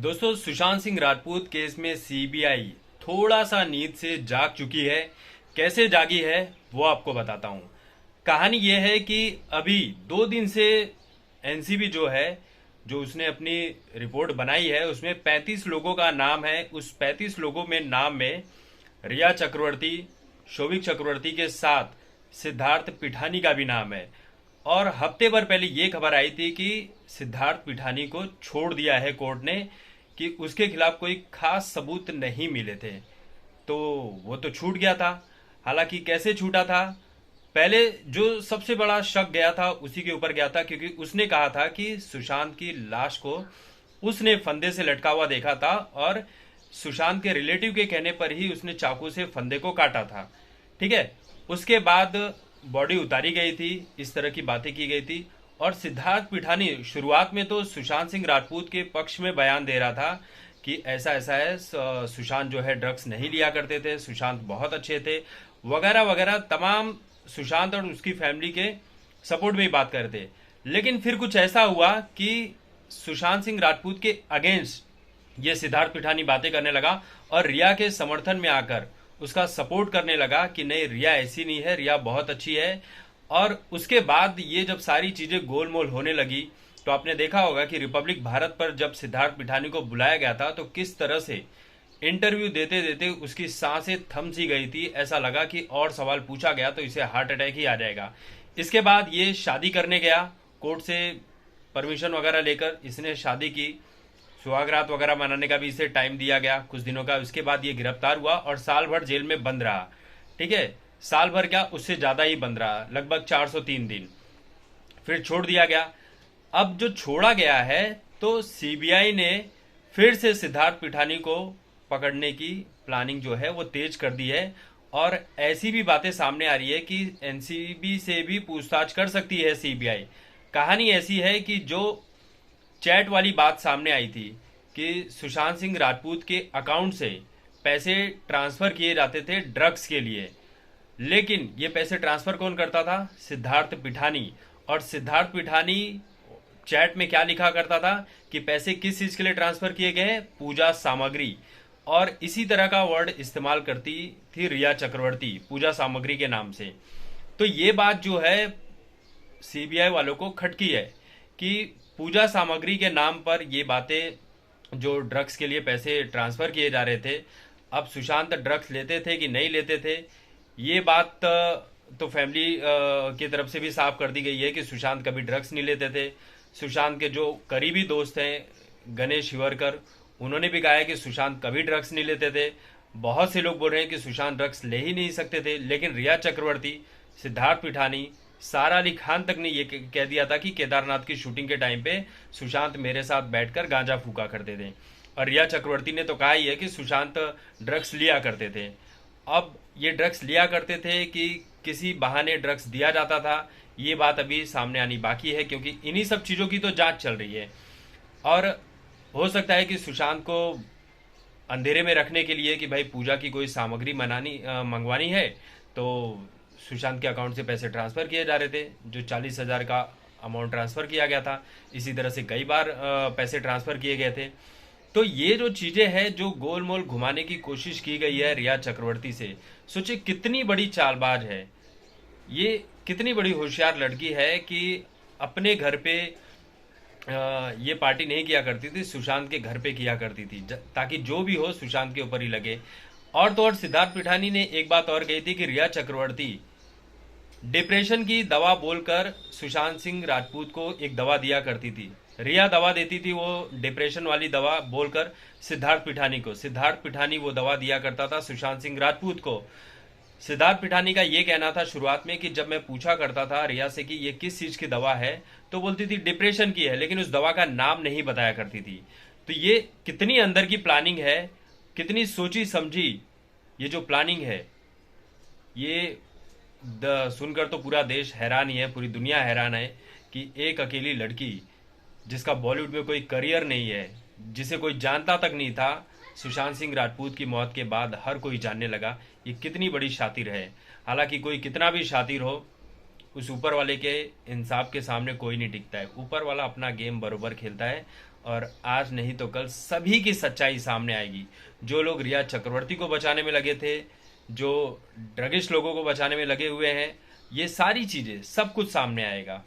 दोस्तों, सुशांत सिंह राजपूत केस में सीबीआई थोड़ा सा नींद से जाग चुकी है। कैसे जागी है वो आपको बताता हूं। कहानी ये है कि अभी 2 दिन से एनसीबी जो है, जो उसने अपनी रिपोर्ट बनाई है, उसमें 35 लोगों का नाम है। उस 35 लोगों में नाम में रिया चक्रवर्ती, शोभिक चक्रवर्ती के साथ सिद्धार्थ पिठानी का भी नाम है। और हफ्ते भर पहले ये खबर आई थी कि सिद्धार्थ पिठानी को छोड़ दिया है कोर्ट ने, कि उसके खिलाफ कोई खास सबूत नहीं मिले थे। तो वो तो छूट गया था। हालांकि कैसे छूटा था, पहले जो सबसे बड़ा शक गया था उसी के ऊपर गया था, क्योंकि उसने कहा था कि सुशांत की लाश को उसने फंदे से लटका हुआ देखा था और सुशांत के रिलेटिव के कहने पर ही उसने चाकू से फंदे को काटा था। ठीक है। उसके बाद बॉडी उतारी गई थी, इस तरह की बातें की गई थी। और सिद्धार्थ पिठानी शुरुआत में तो सुशांत सिंह राजपूत के पक्ष में बयान दे रहा था कि ऐसा ऐसा है, सुशांत जो है ड्रग्स नहीं लिया करते थे, सुशांत बहुत अच्छे थे, वगैरह वगैरह तमाम सुशांत और उसकी फैमिली के सपोर्ट में ही बात कर रहे थे। लेकिन फिर कुछ ऐसा हुआ कि सुशांत सिंह राजपूत के अगेंस्ट ये सिद्धार्थ पिठानी बातें करने लगा और रिया के समर्थन में आकर उसका सपोर्ट करने लगा कि नहीं, रिया ऐसी नहीं है, रिया बहुत अच्छी है। और उसके बाद ये जब सारी चीजें गोलमोल होने लगी तो आपने देखा होगा कि रिपब्लिक भारत पर जब सिद्धार्थ पिठानी को बुलाया गया था तो किस तरह से इंटरव्यू देते देते उसकी सांसें थम सी गई थी। ऐसा लगा कि और सवाल पूछा गया तो इसे हार्ट अटैक ही आ जाएगा। इसके बाद ये शादी करने गया, कोर्ट से परमिशन वगैरह लेकर इसने शादी की। सुहागरात वगैरह मनाने का भी इसे टाइम दिया गया कुछ दिनों का। उसके बाद ये गिरफ्तार हुआ और साल भर जेल में बंद रहा। ठीक है, साल भर क्या, उससे ज्यादा ही बंद रहा, लगभग 403 दिन। फिर छोड़ दिया गया। अब जो छोड़ा गया है तो सीबीआई ने फिर से सिद्धार्थ पिठानी को पकड़ने की प्लानिंग जो है वो तेज कर दी है। और ऐसी भी बातें सामने आ रही है कि एनसीबी से भी पूछताछ कर सकती है सीबीआई। कहानी ऐसी है कि जो चैट वाली बात सामने आई थी कि सुशांत सिंह राजपूत के अकाउंट से पैसे ट्रांसफर किए जाते थे ड्रग्स के लिए, लेकिन ये पैसे ट्रांसफर कौन करता था? सिद्धार्थ पिठानी। और सिद्धार्थ पिठानी चैट में क्या लिखा करता था कि पैसे किस चीज के लिए ट्रांसफर किए गए हैं? पूजा सामग्री। और इसी तरह का वर्ड इस्तेमाल करती थी रिया चक्रवर्ती, पूजा सामग्री के नाम से। तो ये बात जो है सीबीआई वालों को खटकी है कि पूजा सामग्री के नाम पर ये बातें, जो ड्रग्स के लिए पैसे ट्रांसफर किए जा रहे थे, अब सुशांत ड्रग्स लेते थे कि नहीं लेते थे, ये बात तो फैमिली की तरफ से भी साफ कर दी गई है कि सुशांत कभी ड्रग्स नहीं लेते थे। सुशांत के जो करीबी दोस्त हैं गणेश हिवरकर, उन्होंने भी कहा है कि सुशांत कभी ड्रग्स नहीं लेते थे। बहुत से लोग बोल रहे हैं कि सुशांत ड्रग्स ले ही नहीं सकते थे। लेकिन रिया चक्रवर्ती, सिद्धार्थ पिठानी, सारा अली खान तक ने ये कह दिया था कि केदारनाथ की शूटिंग के टाइम पे सुशांत मेरे साथ बैठकर गांजा फूका करते थे। और रिया चक्रवर्ती ने तो कहा ही है कि सुशांत ड्रग्स लिया करते थे। अब ये ड्रग्स लिया करते थे कि किसी बहाने ड्रग्स दिया जाता था, ये बात अभी सामने आनी बाकी है, क्योंकि इन्हीं सब चीज़ों की तो जांच चल रही है। और हो सकता है कि सुशांत को अंधेरे में रखने के लिए कि भाई पूजा की कोई सामग्री मंगवानी है, तो सुशांत के अकाउंट से पैसे ट्रांसफर किए जा रहे थे, जो 40,000 का अमाउंट ट्रांसफर किया गया था। इसी तरह से कई बार पैसे ट्रांसफर किए गए थे। तो ये जो चीजें हैं, जो गोलमोल घुमाने की कोशिश की गई है रिया चक्रवर्ती से, सोचिए कितनी बड़ी चालबाज है ये, कितनी बड़ी होशियार लड़की है कि अपने घर पे ये पार्टी नहीं किया करती थी, सुशांत के घर पे किया करती थी, ताकि जो भी हो सुशांत के ऊपर ही लगे। और तो और सिद्धार्थ पिठानी ने एक बात और कही थी कि रिया चक्रवर्ती डिप्रेशन की दवा बोलकर सुशांत सिंह राजपूत को एक दवा दिया करती थी। रिया दवा देती थी, वो डिप्रेशन वाली दवा बोलकर सिद्धार्थ पिठानी को। सिद्धार्थ पिठानी वो दवा दिया करता था सुशांत सिंह राजपूत को। सिद्धार्थ पिठानी का ये कहना था शुरुआत में कि जब मैं पूछा करता था रिया से कि ये किस चीज की दवा है, तो बोलती थी डिप्रेशन की है, लेकिन उस दवा का नाम नहीं बताया करती थी। तो ये कितनी अंदर की प्लानिंग है, कितनी सोची समझी ये जो प्लानिंग है, ये सुनकर तो पूरा देश हैरान ही है, पूरी दुनिया हैरान है कि एक अकेली लड़की जिसका बॉलीवुड में कोई करियर नहीं है, जिसे कोई जानता तक नहीं था, सुशांत सिंह राजपूत की मौत के बाद हर कोई जानने लगा। ये कितनी बड़ी शातिर है। हालांकि कोई कितना भी शातिर हो, उस ऊपर वाले के इंसाफ के सामने कोई नहीं टिकता है। ऊपर वाला अपना गेम बरोबर खेलता है और आज नहीं तो कल सभी की सच्चाई सामने आएगी। जो लोग रिया चक्रवर्ती को बचाने में लगे थे, जो ड्रगिस्ट लोगों को बचाने में लगे हुए हैं, ये सारी चीज़ें सब कुछ सामने आएगा।